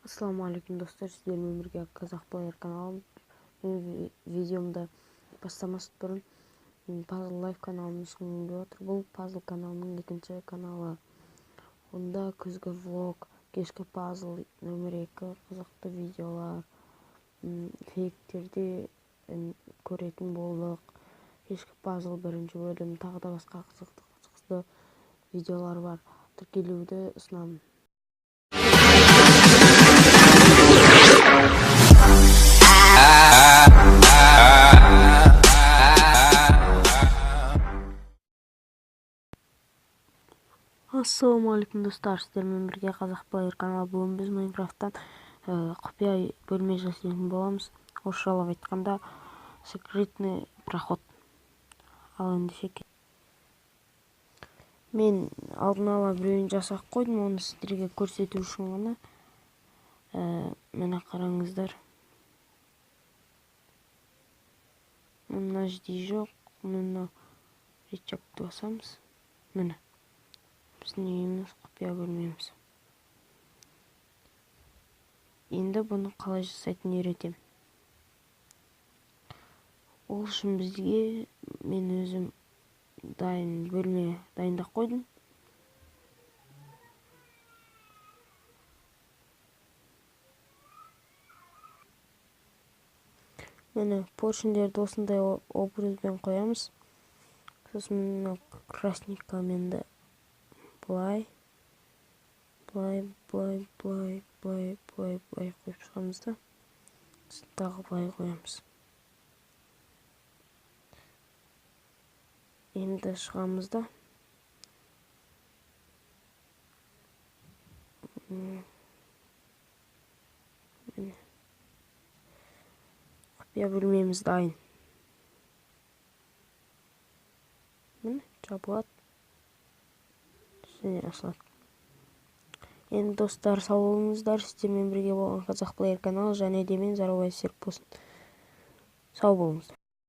Ассаламу алейкум достар, сіздермен бірге Қазақ Плеер каналым. Видеомда бастамас бұрын Puzzle Life каналымды ұсынгым келіп отыр. Бұл Puzzle каналының екінші каналы. Онда күзгі влог, кешкі пазл нөмір 2, қызықты видеолар, фейктерде көретін болдық. Кешкі пазл бірінші бөлім, тағы да басқа қызықты видеолар бар. Тіркелуді ұсынамын. Ассалаумағалейкум достар, сіздермен бірге Қазақ Плеер каналы. Бүгін біз Майнкрафттан құпия бөлме жасайтын боламыз. Орысшалап айтқанда секретный проход. Ал ендеше мен алдын ала біреуін жасап қойдым, оны сіздерге көрсету үшін ғана. Міне қараңыздар. Мына жди жоқ, мына речекті басамыз. Міне. Біздің үйіміз құпия бөлмеміз. Енді бұны қалай жасайтын үйретем. Ол үшін бізге мен өзім бөлме дайындап қойдым. Міне поршендерді осындай образбен қоямыз. Сосын красненькімен де былай қойып шығамыз да, тағы былай қоямыз. Енді шығамыз да, құпия бөлмеміз дайын. Міне жабылады және ашылады. Енді достар, сау болыңыздар. Сіздермен бірге болған Қазақ Плеер каналы және де мен Зарубай Серік болсын. Сау болыңыздар.